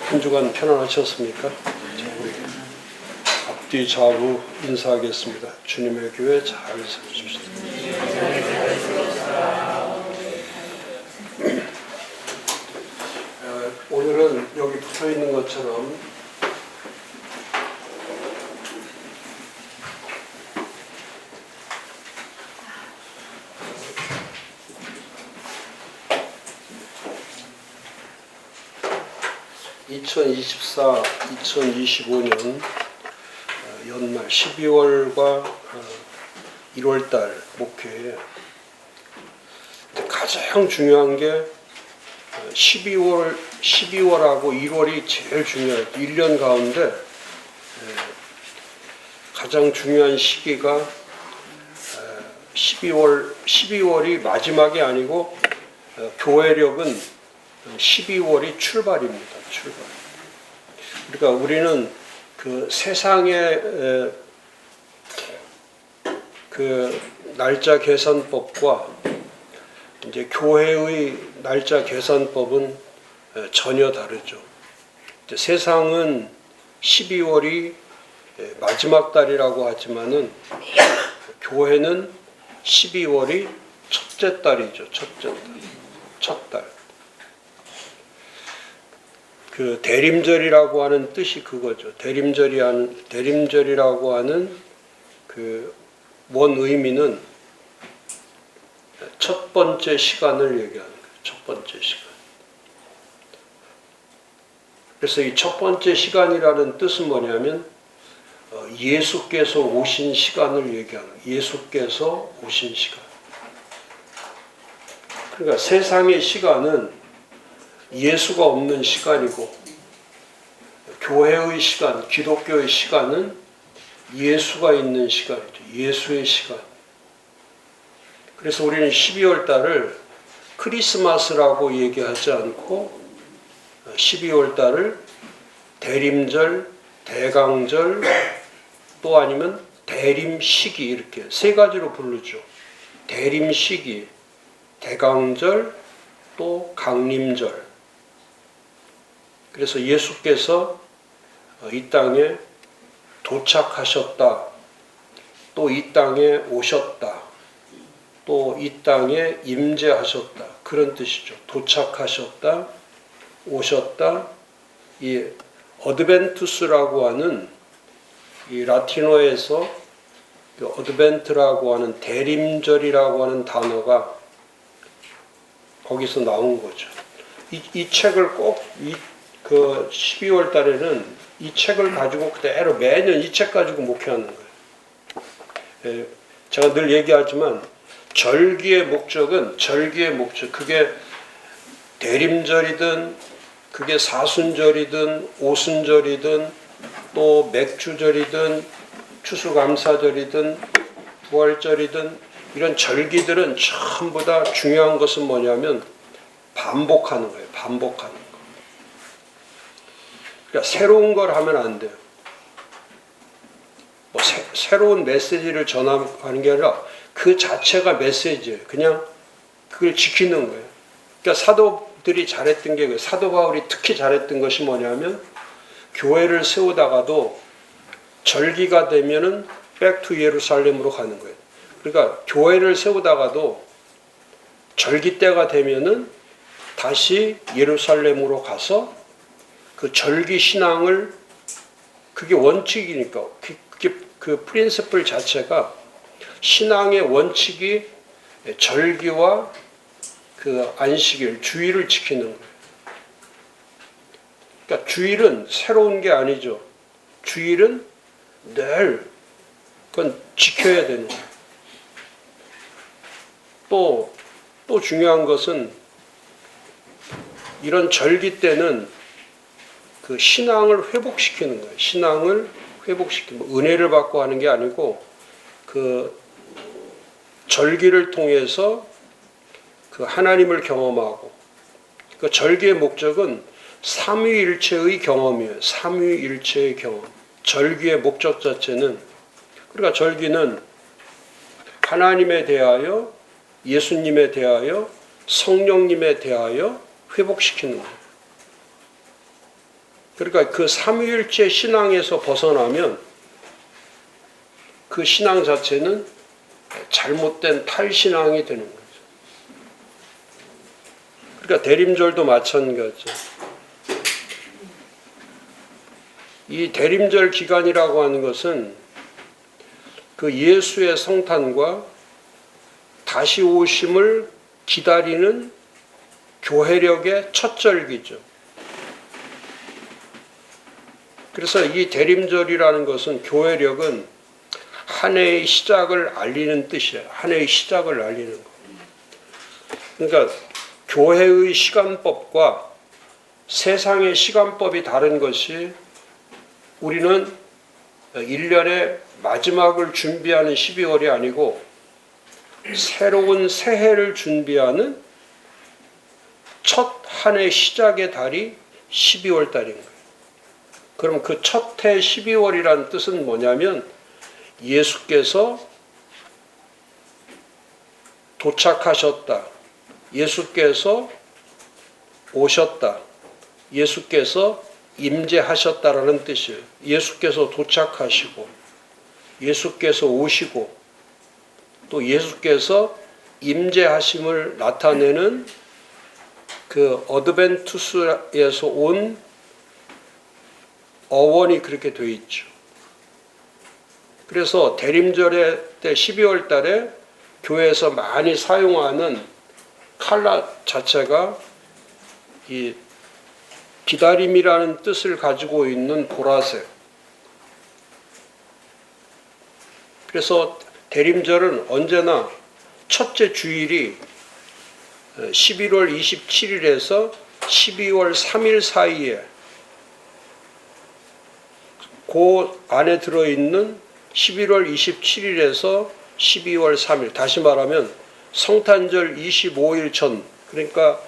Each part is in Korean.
한 주간 편안하셨습니까? 우리 앞뒤 좌우 인사하겠습니다. 주님의 교회 잘 서주십시오. 오늘은 여기 붙어 있는 것처럼 (2024) 2025년 연말 12월과 1월달 목회에 가장 중요한 게 12월하고 1월이 제일 중요해요. 1년 가운데 가장 중요한 시기가 12월이 마지막이 아니고 교회력은 12월이 출발입니다. 출발. 그러니까 우리는 그 세상의 그 날짜 계산법과 이제 교회의 날짜 계산법은 전혀 다르죠. 세상은 12월이 마지막 달이라고 하지만은 교회는 12월이 첫째 달이죠. 첫째 달. 첫 달. 그 대림절이라고 하는 뜻이 그거죠. 대림절이라고 하는 그 원 의미는 첫 번째 시간을 얘기하는 거예요. 첫 번째 시간. 그래서 이 첫 번째 시간이라는 뜻은 뭐냐면 예수께서 오신 시간을 얘기하는 거예요. 예수께서 오신 시간. 그러니까 세상의 시간은 예수가 없는 시간이고 교회의 시간, 기독교의 시간은 예수가 있는 시간이죠. 예수의 시간. 그래서 우리는 12월 달을 크리스마스라고 얘기하지 않고 12월 달을 대림절, 대강절, 또 아니면 대림시기 이렇게 세 가지로 부르죠. 대림시기, 대강절, 또 강림절. 그래서 예수께서 이 땅에 도착하셨다. 또 이 땅에 오셨다. 또 이 땅에 임재하셨다. 그런 뜻이죠. 도착하셨다. 오셨다. 이 어드벤투스라고 하는 이 라틴어에서 그 어드벤트라고 하는 대림절이라고 하는 단어가 거기서 나온 거죠. 이 책을 꼭 그 12월 달에는 이 책을 가지고 그대로 매년 이 책 가지고 목회하는 거예요. 제가 늘 얘기하지만 절기의 목적은 그게 대림절이든 그게 사순절이든 오순절이든 또 맥주절이든 추수감사절이든 부활절이든 이런 절기들은 전부 다 중요한 것은 뭐냐면 반복하는 거예요. 반복하는 거. 그러니까 새로운 걸 하면 안 돼요. 뭐 새로운 메시지를 전하는 게 아니라 그 자체가 메시지예요. 그냥 그걸 지키는 거예요. 그러니까 사도들이 잘했던 게 사도 바울이 특히 잘했던 것이 뭐냐면 교회를 세우다가도 절기가 되면은 백투 예루살렘으로 가는 거예요. 그러니까 교회를 세우다가도 절기 때가 되면은 다시 예루살렘으로 가서 그 절기 신앙을 그게 원칙이니까 그 프린시플 자체가 신앙의 원칙이 절기와 그 안식일 주일을 지키는 거예요. 그러니까 주일은 새로운 게 아니죠. 주일은 늘 그건 지켜야 되는 거예요. 또 중요한 것은 이런 절기 때는 그 신앙을 회복시키는 거예요. 신앙을 회복시키는 은혜를 받고 하는 게 아니고 그 절기를 통해서 그 하나님을 경험하고 그 절기의 목적은 삼위일체의 경험이에요. 삼위일체의 경험. 절기의 목적 자체는 그러니까 절기는 하나님에 대하여 예수님에 대하여 성령님에 대하여 회복시키는 거예요. 그러니까 그 삼위일체 신앙에서 벗어나면 그 신앙 자체는 잘못된 탈신앙이 되는 거죠. 그러니까 대림절도 마찬가지죠. 이 대림절 기간이라고 하는 것은 그 예수의 성탄과 다시 오심을 기다리는 교회력의 첫 절기죠. 그래서 이 대림절이라는 것은 교회력은 한 해의 시작을 알리는 뜻이에요. 한 해의 시작을 알리는 거. 그러니까 교회의 시간법과 세상의 시간법이 다른 것이 우리는 1년의 마지막을 준비하는 12월이 아니고 새로운 새해를 준비하는 첫 한 해 시작의 달이 12월 달인 거예요. 그럼 그 첫 해 12월이라는 뜻은 뭐냐면 예수께서 도착하셨다. 예수께서 오셨다. 예수께서 임재하셨다라는 뜻이에요. 예수께서 도착하시고 예수께서 오시고 또 예수께서 임재하심을 나타내는 그 어드벤투스에서 온 어원이 그렇게 되어 있죠. 그래서 대림절의 때 12월 달에 교회에서 많이 사용하는 컬러 자체가 이 기다림이라는 뜻을 가지고 있는 보라색. 그래서 대림절은 언제나 첫째 주일이 11월 27일에서 12월 3일 사이에 그 안에 들어있는 11월 27일에서 12월 3일, 다시 말하면 성탄절 25일 전, 그러니까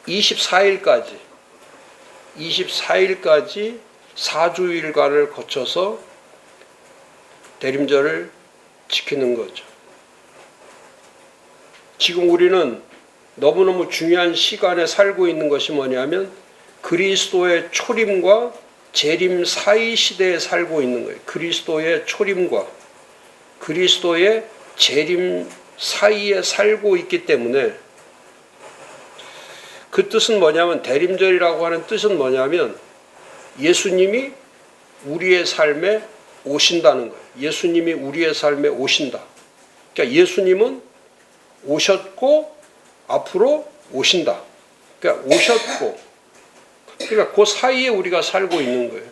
24일까지 4주일간을 거쳐서 대림절을 지키는 거죠. 지금 우리는 너무너무 중요한 시간에 살고 있는 것이 뭐냐면 그리스도의 초림과 재림 사이 시대에 살고 있는 거예요. 그리스도의 초림과 그리스도의 재림 사이에 살고 있기 때문에 그 뜻은 뭐냐면 대림절이라고 하는 뜻은 뭐냐면 예수님이 우리의 삶에 오신다는 거예요. 예수님이 우리의 삶에 오신다. 그러니까 예수님은 오셨고 앞으로 오신다. 그러니까 오셨고 그러니까 그 사이에 우리가 살고 있는 거예요.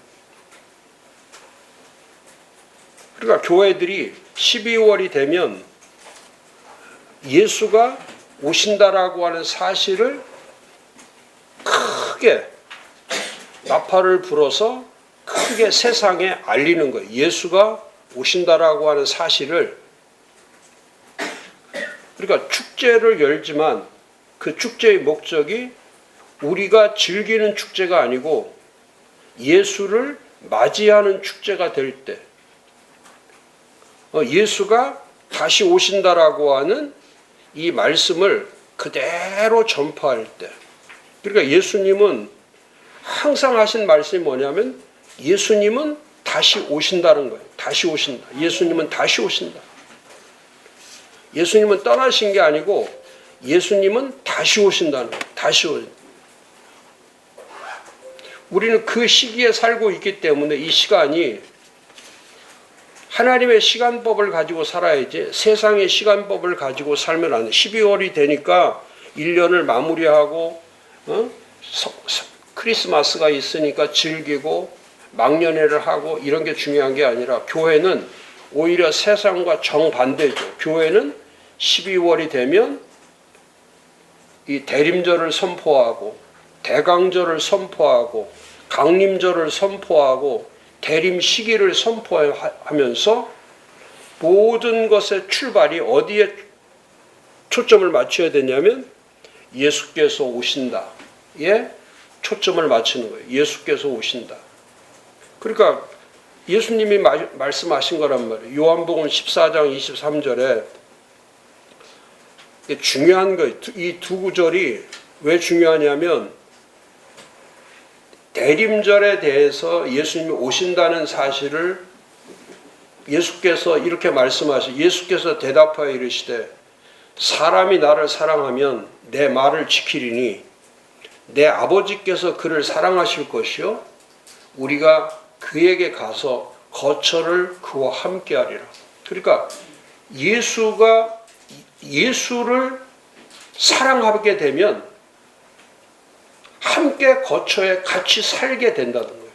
그러니까 교회들이 12월이 되면 예수가 오신다라고 하는 사실을 크게 나팔을 불어서 크게 세상에 알리는 거예요. 예수가 오신다라고 하는 사실을. 그러니까 축제를 열지만 그 축제의 목적이 우리가 즐기는 축제가 아니고 예수를 맞이하는 축제가 될 때, 예수가 다시 오신다라고 하는 이 말씀을 그대로 전파할 때, 그러니까 예수님은 항상 하신 말씀이 뭐냐면 예수님은 다시 오신다는 거예요. 다시 오신다. 예수님은 다시 오신다. 예수님은 떠나신 게 아니고 예수님은 다시 오신다는 거예요. 다시 오신다. 우리는 그 시기에 살고 있기 때문에 이 시간이 하나님의 시간법을 가지고 살아야지 세상의 시간법을 가지고 살면 안 돼. 12월이 되니까 1년을 마무리하고 크리스마스가 있으니까 즐기고 막년회를 하고 이런 게 중요한 게 아니라 교회는 오히려 세상과 정반대죠. 교회는 12월이 되면 이 대림절을 선포하고 대강절을 선포하고 강림절을 선포하고 대림 시기를 선포하면서 모든 것의 출발이 어디에 초점을 맞춰야 되냐면 예수께서 오신다에 초점을 맞추는 거예요. 예수께서 오신다. 그러니까 예수님이 말씀하신 거란 말이에요. 요한복음 14장 23절에 중요한 거예요. 이 두 구절이 왜 중요하냐면 대림절에 대해서 예수님이 오신다는 사실을 예수께서 이렇게 말씀하시, 예수께서 대답하여 이르시되 사람이 나를 사랑하면 내 말을 지키리니 내 아버지께서 그를 사랑하실 것이요 우리가 그에게 가서 거처를 그와 함께 하리라. 그러니까 예수를 사랑하게 되면 함께 거처에 같이 살게 된다는 거예요.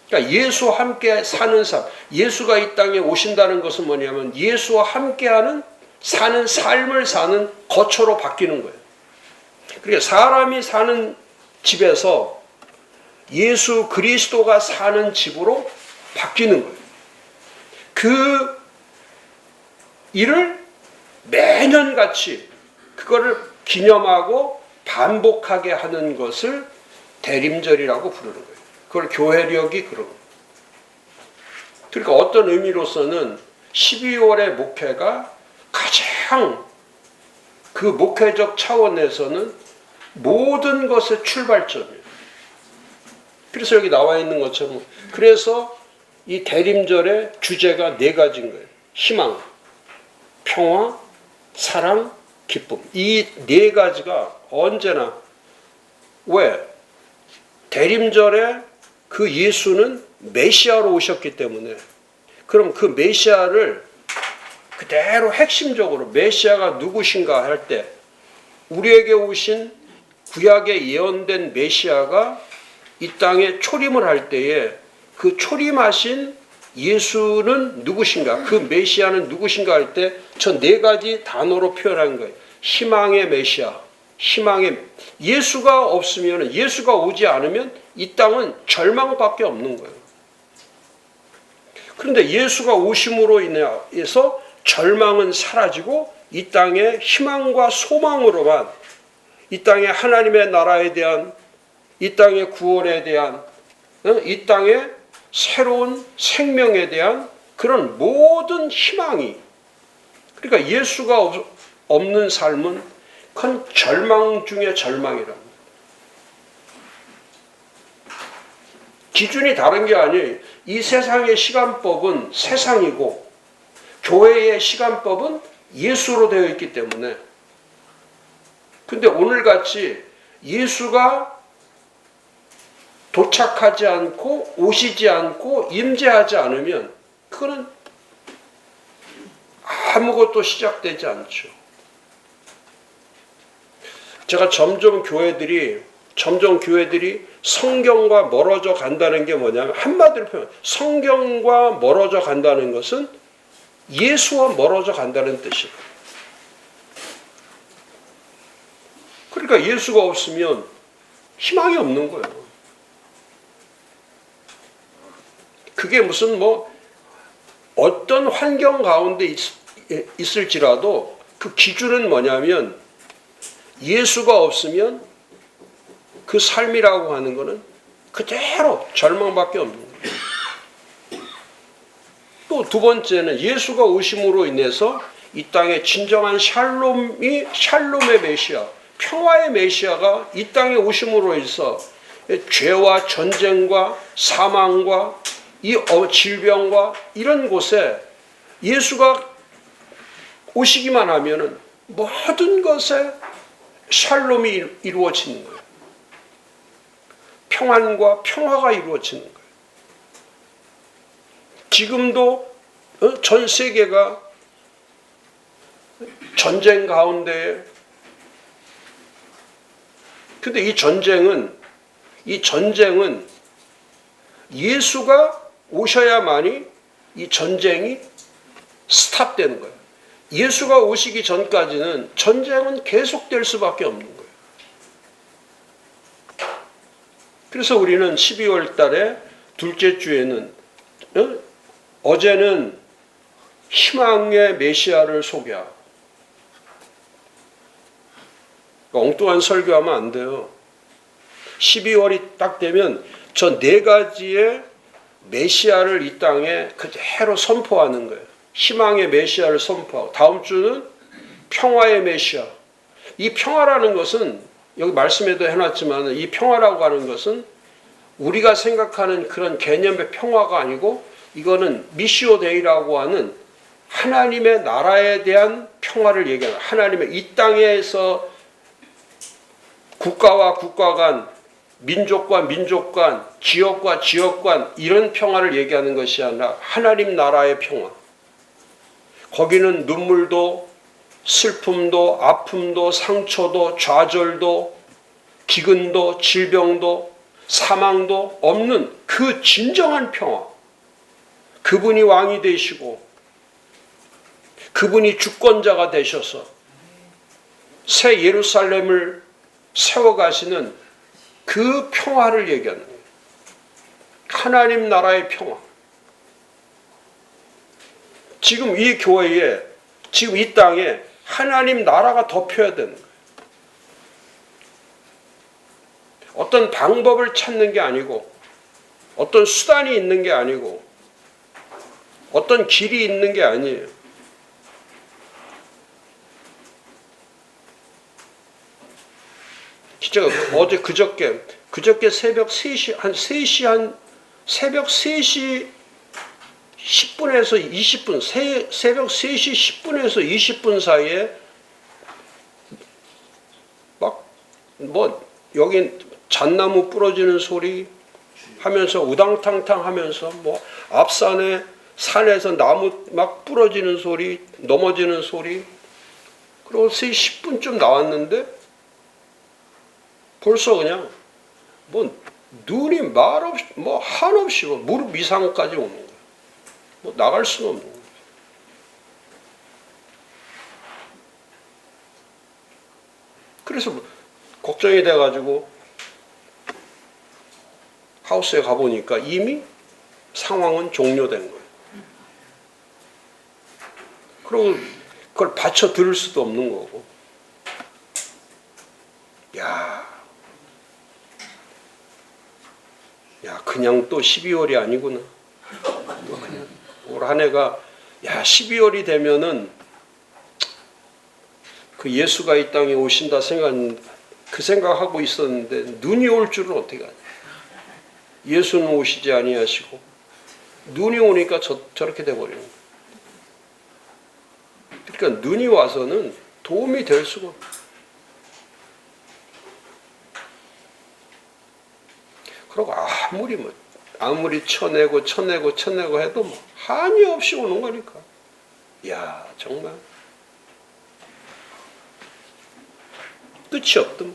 그러니까 예수와 함께 사는 삶, 예수가 이 땅에 오신다는 것은 뭐냐면 예수와 함께하는 사는 삶을 사는 거처로 바뀌는 거예요. 그러니까 사람이 사는 집에서 예수 그리스도가 사는 집으로 바뀌는 거예요. 그 일을 매년같이 그거를 기념하고 반복하게 하는 것을 대림절이라고 부르는 거예요. 그걸 교회력이 그런 거예요. 그러니까 어떤 의미로서는 12월의 목회가 가장 그 목회적 차원에서는 모든 것의 출발점이에요. 그래서 여기 나와 있는 것처럼 그래서 이 대림절의 주제가 4가지인 거예요. 희망, 평화, 사랑, 기쁨. 이 4가지가 언제나 왜? 대림절에 그 예수는 메시아로 오셨기 때문에 그럼 그 메시아를 그대로 핵심적으로 메시아가 누구신가 할 때 우리에게 오신 구약에 예언된 메시아가 이 땅에 초림을 할 때에 그 초림하신 예수는 누구신가? 그 메시아는 누구신가 할 때 저 4가지 단어로 표현한 거예요. 희망의 메시아. 희망의 예수가 없으면 예수가 오지 않으면 이 땅은 절망밖에 없는 거예요. 그런데 예수가 오심으로 인해서 절망은 사라지고 이 땅에 희망과 소망으로만 이 땅에 하나님의 나라에 대한 이 땅의 구원에 대한 이 땅의 새로운 생명에 대한 그런 모든 희망이 그러니까 예수가 없는 삶은 큰 절망 중에 절망이랍니다. 기준이 다른 게 아니에요. 이 세상의 시간법은 세상이고 교회의 시간법은 예수로 되어 있기 때문에 근데 오늘같이 예수가 도착하지 않고 오시지 않고 임재하지 않으면 그거는 아무것도 시작되지 않죠. 제가 점점 교회들이 성경과 멀어져 간다는 게 뭐냐면 한마디로 표현 성경과 멀어져 간다는 것은 예수와 멀어져 간다는 뜻이에요. 그러니까 예수가 없으면 희망이 없는 거예요. 그게 무슨 어떤 환경 가운데 있을지라도 그 기준은 뭐냐면 예수가 없으면 그 삶이라고 하는 것은 그대로 절망밖에 없는 거예요. 또 2번째는 예수가 오심으로 인해서 이 땅에 진정한 샬롬의 메시아, 평화의 메시아가 이 땅에 오심으로 해서 죄와 전쟁과 사망과 이 질병과 이런 곳에 예수가 오시기만 하면은 모든 것에 샬롬이 이루어지는 거예요. 평안과 평화가 이루어지는 거예요. 지금도 전 세계가 전쟁 가운데 근데 이 전쟁은 예수가 오셔야만이 이 전쟁이 스탑되는 거예요. 예수가 오시기 전까지는 전쟁은 계속될 수밖에 없는 거예요. 그래서 우리는 12월 달에 둘째 주에는 어제는 희망의 메시아를 소개하고 엉뚱한 설교하면 안 돼요. 12월이 딱 되면 저 4가지의 메시아를 이 땅에 그대로 선포하는 거예요. 희망의 메시아를 선포하고 다음 주는 평화의 메시아. 이 평화라는 것은 여기 말씀에도 해놨지만 이 평화라고 하는 것은 우리가 생각하는 그런 개념의 평화가 아니고 이거는 미시오 데이라고 하는 하나님의 나라에 대한 평화를 얘기하는, 하나님의 이 땅에서 국가와 국가 간, 민족과 민족 간, 지역과 지역 간 이런 평화를 얘기하는 것이 아니라 하나님 나라의 평화. 거기는 눈물도 슬픔도 아픔도 상처도 좌절도 기근도 질병도 사망도 없는 그 진정한 평화. 그분이 왕이 되시고 그분이 주권자가 되셔서 새 예루살렘을 세워가시는 그 평화를 얘기하는 거예요. 하나님 나라의 평화. 지금 이 교회에, 지금 이 땅에 하나님 나라가 덮여야 되는 거예요. 어떤 방법을 찾는 게 아니고, 어떤 수단이 있는 게 아니고, 어떤 길이 있는 게 아니에요. 진짜 어제 그저께 새벽 3시, 새벽 3시 10분에서 20분, 새벽 3시 10분에서 20분 사이에 여기 잣나무 부러지는 소리 하면서 우당탕탕 하면서 앞산에 산에서 나무 막 부러지는 소리, 넘어지는 소리. 그리고 3시 10분쯤 나왔는데 벌써 그냥 눈이 말없이 한없이 무릎 이상까지 오는 거예요. 나갈 수는 없는 거예요. 그래서 걱정이 돼가지고 하우스에 가보니까 이미 상황은 종료된 거예요. 그리고 그걸 받쳐 들을 수도 없는 거고. 야, 그냥 또 12월이 아니구나. 또 그냥 올 한 해가 12월이 되면은 그 예수가 이 땅에 오신다 그 생각하고 있었는데 눈이 올 줄은 어떻게 아냐. 예수는 오시지 아니하시고 눈이 오니까 저렇게 돼버리는 거예요. 그러니까 눈이 와서는 도움이 될 수가 없어요. 그리고 아무리 쳐내고 해도 한이 없이 오는 거니까. 야, 정말 끝이 없더만.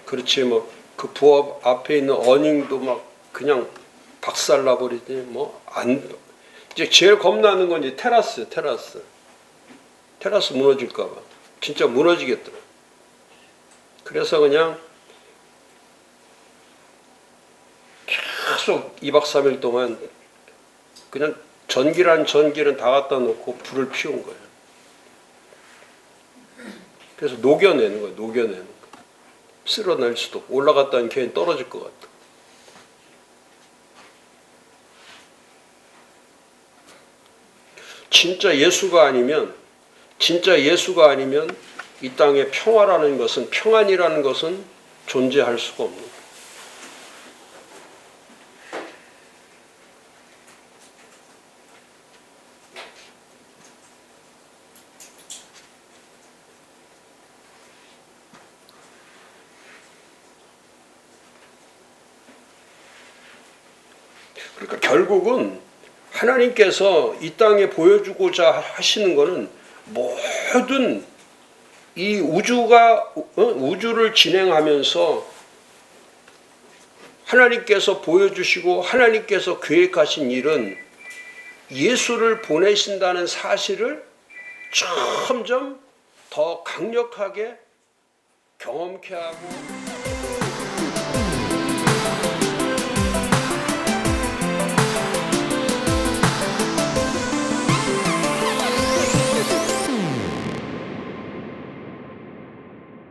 그렇지 그 부엌 앞에 있는 어닝도 그냥 박살나버리지 이제 제일 겁나는 건 이제 테라스 무너질까봐. 진짜 무너지겠더라. 그래서 그냥 계속 2박 3일 동안 그냥 전기는 다 갖다 놓고 불을 피운 거예요. 그래서 녹여내는 거예요. 쓸어낼 수도 없고 올라갔다는 괜히 떨어질 것 같아. 진짜 예수가 아니면 이 땅에 평안이라는 것은 존재할 수가 없는 거예요. 그러니까 결국은 하나님께서 이 땅에 보여주고자 하시는 것은 모든 이 우주를 진행하면서 하나님께서 보여주시고 하나님께서 계획하신 일은 예수를 보내신다는 사실을 점점 더 강력하게 경험케 하고